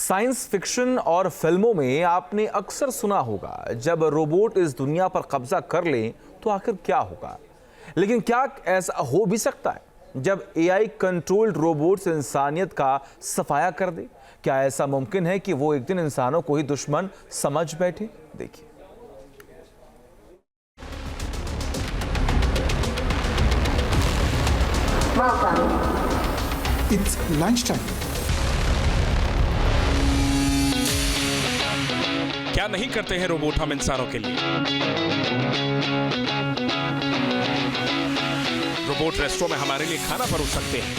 Science fiction और फिल्मों में आपने अक्सर सुना होगा, जब रोबोट इस दुनिया पर कब्जा कर लें तो आखिर क्या होगा। लेकिन क्या ऐसा हो भी सकता है जब एआई कंट्रोल्ड रोबोट्स इंसानियत का सफाया कर दे? क्या ऐसा मुमकिन है कि वो एक दिन इंसानों को ही दुश्मन समझ बैठे? देखिए। It's lunchtime. क्या नहीं करते हैं रोबोट हम इंसानों के लिए। रोबोट रेस्टोरेंट में हमारे लिए खाना परोस सकते हैं।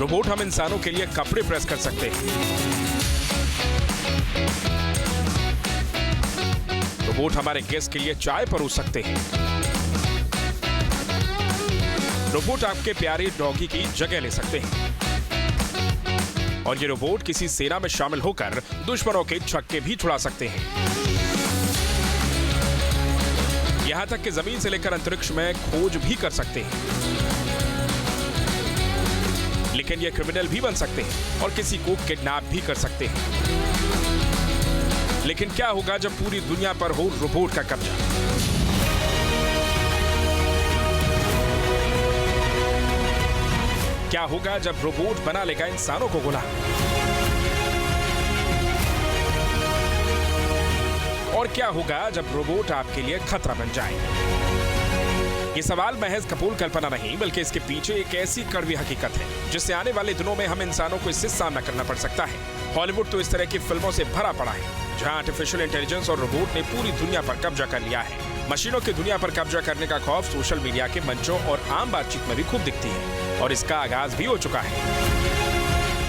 रोबोट हम इंसानों के लिए कपड़े प्रेस कर सकते हैं। रोबोट हमारे गेस्ट के लिए चाय परोस सकते हैं। रोबोट आपके प्यारे डॉगी की जगह ले सकते हैं। और ये रोबोट किसी सेना में शामिल होकर दुश्मनों के छक्के भी छुड़ा सकते हैं। यहां तक कि जमीन से लेकर अंतरिक्ष में खोज भी कर सकते हैं। लेकिन ये क्रिमिनल भी बन सकते हैं और किसी को किडनैप भी कर सकते हैं। लेकिन क्या होगा जब पूरी दुनिया पर हो रोबोट का कब्जा? क्या होगा जब रोबोट बना लेगा इंसानों को गुलाम? और क्या होगा जब रोबोट आपके लिए खतरा बन जाए? ये सवाल महज कपोल कल्पना नहीं, बल्कि इसके पीछे एक ऐसी कड़वी हकीकत है जिससे आने वाले दिनों में हम इंसानों को इससे सामना करना पड़ सकता है। हॉलीवुड तो इस तरह की फिल्मों से भरा पड़ा है, जहां आर्टिफिशियल इंटेलिजेंस और रोबोट ने पूरी दुनिया पर कब्जा कर लिया है। मशीनों की दुनिया पर कब्जा करने का खौफ सोशल मीडिया के मंचों और आम बातचीत में भी खूब दिखती है, और इसका आगाज भी हो चुका है।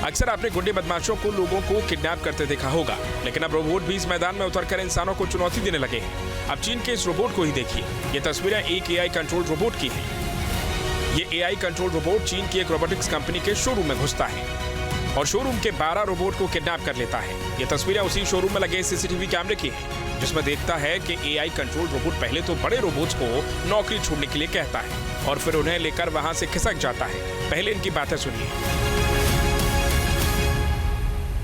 अक्सर आपने गुंडे बदमाशों को लोगों को किडनैप करते देखा होगा, लेकिन अब रोबोट भी इस मैदान में उतरकर इंसानों को चुनौती देने लगे हैं। अब चीन के इस रोबोट को ही देखिए। ये तस्वीरें एक एआई कंट्रोल रोबोट की हैं। ये एआई कंट्रोल रोबोट चीन की एक रोबोटिक्स कंपनी के शोरूम में घुसता है और शोरूम के 12 रोबोट को किडनैप कर लेता है। ये तस्वीरें उसी शोरूम में लगे सीसीटीवी कैमरे की हैं, जिसमें देखता है कि एआई कंट्रोल रोबोट पहले तो बड़े रोबोट्स को नौकरी छोड़ने के लिए कहता है और फिर उन्हें लेकर वहां से खिसक जाता है। पहले इनकी बातें सुनिए।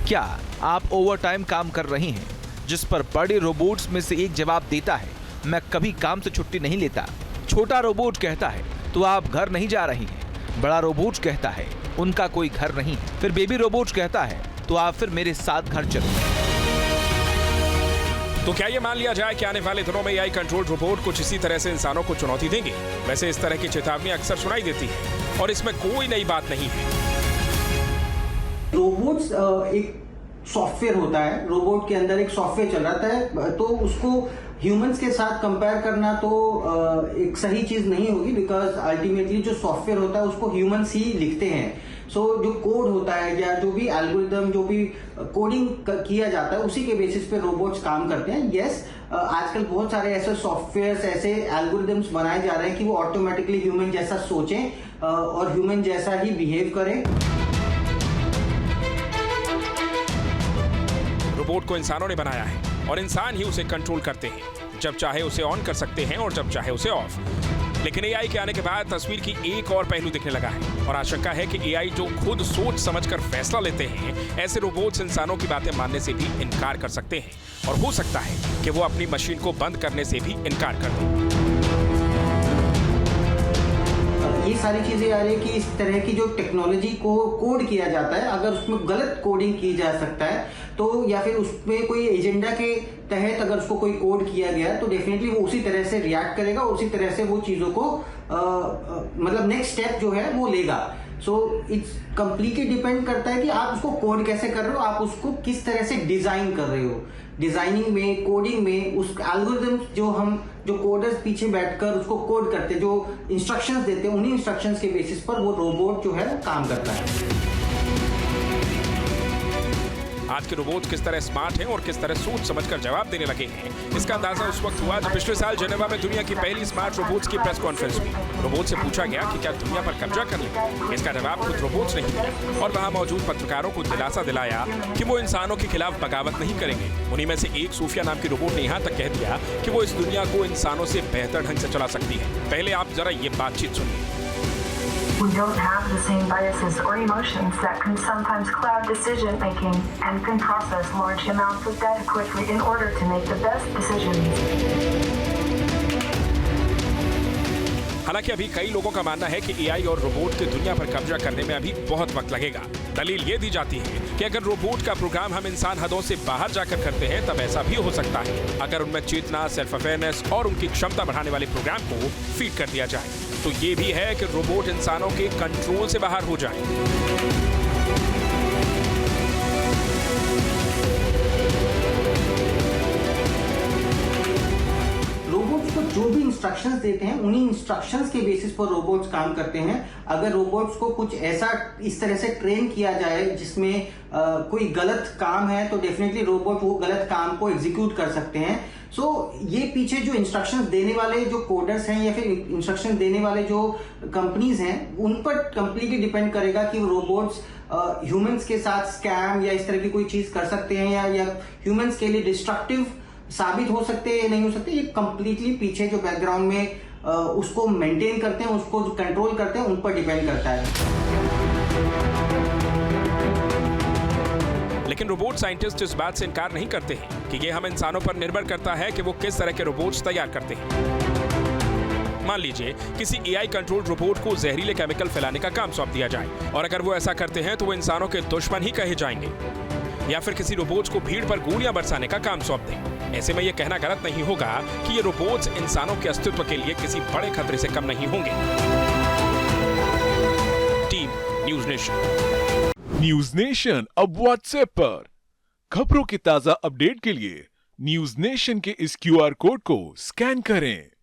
क्या आप ओवरटाइम काम कर रही हैं, जिस पर बड़े रोबोट्स में से एक जवाब देता है, मैं कभी काम से छुट्टी नहीं लेता। छोटा रोबोट कहता है, तो आप घर नहीं जा रही हैं। बड़ा रोबोट कहता है, उनका कोई घर नहीं है। फिर बेबी रोबोट कहता है, तो आप फिर मेरे साथ घर चलो। तो क्या ये मान लिया जाए कि आने वाले दिनों में एआई कंट्रोल रोबोट कुछ इसी तरह से इंसानों को चुनौती देंगे? वैसे इस तरह की चेतावनी अक्सर सुनाई देती है और इसमें कोई नई बात नहीं है। रोबोट्स एक सॉफ्टवेयर होता है, रोबोट के अंदर एक सॉफ्टवेयर चल रहा है, तो उसको ह्यूमंस के साथ कंपेयर करना तो एक सही चीज नहीं होगी, बिकॉज अल्टीमेटली जो सॉफ्टवेयर होता है उसको ह्यूमंस ही लिखते हैं। सो जो कोड होता है या जो भी एल्गोरिदम, जो भी कोडिंग किया जाता है, उसी के बेसिस पे रोबोट्स काम करते हैं। यस, आजकल बहुत सारे ऐसे सॉफ्टवेयर, ऐसे एल्गोरिदम्स बनाए जा रहे हैं कि वो ऑटोमेटिकली ह्यूमन जैसा सोचें और ह्यूमन जैसा ही बिहेव करें। रोबोट को इंसानों ने बनाया है और इंसान ही उसे कंट्रोल करते हैं। जब चाहे उसे ऑन कर सकते हैं और जब चाहे उसे ऑफ। लेकिन एआई के आने के बाद तस्वीर की एक और पहलू दिखने लगा है और आशंका है कि एआई जो खुद सोच समझकर फैसला लेते हैं, ऐसे रोबोट्स इंसानों की बातें मानने से भी इनकार कर सकते हैं और हो सकता है कि वो अपनी मशीन को बंद करने से भी इनकार कर दें। ये सारी चीजें आ रही है कि इस तरह की जो टेक्नोलॉजी को कोड किया जाता है, अगर उसमें गलत कोडिंग की जा सकता है तो, या फिर उसमें कोई एजेंडा के तहत अगर उसको कोई कोड किया गया तो डेफिनेटली वो उसी तरह से रिएक्ट करेगा और उसी तरह से वो चीजों को मतलब नेक्स्ट स्टेप जो है वो लेगा। सो इट्स कंप्लीटली डिपेंड करता है कि आप उसको कोड कैसे कर रहे हो, आप उसको किस तरह से डिजाइन कर रहे हो। डिजाइनिंग में, कोडिंग में, उस एल्गोरिदम जो कोडर्स पीछे बैठकर उसको कोड करते, जो इंस्ट्रक्शंस देते हैं, उन्हीं इंस्ट्रक्शंस के बेसिस पर वो रोबोट जो है काम करता है। आज के रोबोट किस तरह स्मार्ट हैं और किस तरह सोच समझकर जवाब देने लगे हैं, इसका अंदाजा उस वक्त हुआ जब पिछले साल जेनेवा में दुनिया की पहली स्मार्ट रोबोट्स की प्रेस कॉन्फ्रेंस हुई। रोबोट से पूछा गया कि क्या दुनिया पर कब्जा कर लेंगे। इसका जवाब खुद रोबोट्स ने दिया और वहां मौजूद पत्रकारों को दिलासा दिलाया कि वो इंसानों के खिलाफ बगावत नहीं करेंगे। उन्हीं में से एक सूफिया नाम की रोबोट ने यहाँ तक कह दिया कि वो इस दुनिया को इंसानों से बेहतर ढंग से चला सकती है। पहले आप जरा ये बातचीत सुनिए। We don't have the same biases or emotions that can sometimes cloud decision making and can process large amounts of data quickly in order to make the best decisions. हालांकि अभी कई लोगों का मानना है कि एआई और रोबोट की दुनिया पर कब्जा करने में अभी बहुत वक्त लगेगा। दलील ये दी जाती है कि अगर रोबोट का प्रोग्राम हम इंसान हदों से बाहर जाकर करते हैं तब ऐसा भी हो सकता है अगर उनमें चेतना, सेल्फ अवेयरनेस और उनकी क्षमता बढ़ाने वाले प्रोग्राम को फीड कर दिया जाए। तो ये भी है कि रोबोट इंसानों के कंट्रोल से बाहर हो जाए। रोबोट्स को जो भी इंस्ट्रक्शंस देते हैं उन्हीं इंस्ट्रक्शंस के बेसिस पर रोबोट्स काम करते हैं। अगर रोबोट्स को कुछ ऐसा इस तरह से ट्रेन किया जाए जिसमें कोई गलत काम है तो डेफिनेटली रोबोट वो गलत काम को एग्जीक्यूट कर सकते हैं। सो ये पीछे जो इंस्ट्रक्शंस देने वाले जो कोडर्स हैं या फिर इंस्ट्रक्शन देने वाले जो कंपनीज हैं उन पर कंप्लीटली डिपेंड करेगा कि रोबोट्स ह्यूमंस के साथ स्कैम या इस तरह की कोई चीज कर सकते हैं या ह्यूमंस के लिए डिस्ट्रक्टिव साबित हो सकते हैं या नहीं हो सकते। ये कंप्लीटली पीछे जो बैकग्राउंड में उसको मेंटेन करते हैं, उसको जो कंट्रोल करते हैं उन पर डिपेंड करता है। लेकिन रोबोट साइंटिस्ट इस बात से इनकार नहीं करते हैं कि ये हम इंसानों पर निर्भर करता है कि वो किस तरह के रोबोट्स तैयार करते हैं। मान लीजिए किसी एआई कंट्रोल रोबोट को जहरीले केमिकल फैलाने का काम सौंप दिया जाए और अगर वो ऐसा करते हैं तो वो इंसानों के दुश्मन ही कहे जाएंगे, या फिर किसी रोबोट्स को भीड़ पर गोलियां बरसाने का काम सौंप दें। ऐसे में यह कहना गलत नहीं होगा कि ये रोबोट्स इंसानों के अस्तित्व के लिए किसी बड़े खतरे से कम नहीं होंगे। Team news nation. News nation अब व्हाट्सएप पर खबरों की ताजा अपडेट के लिए न्यूज़ नेशन के इस क्यूआर कोड को स्कैन करें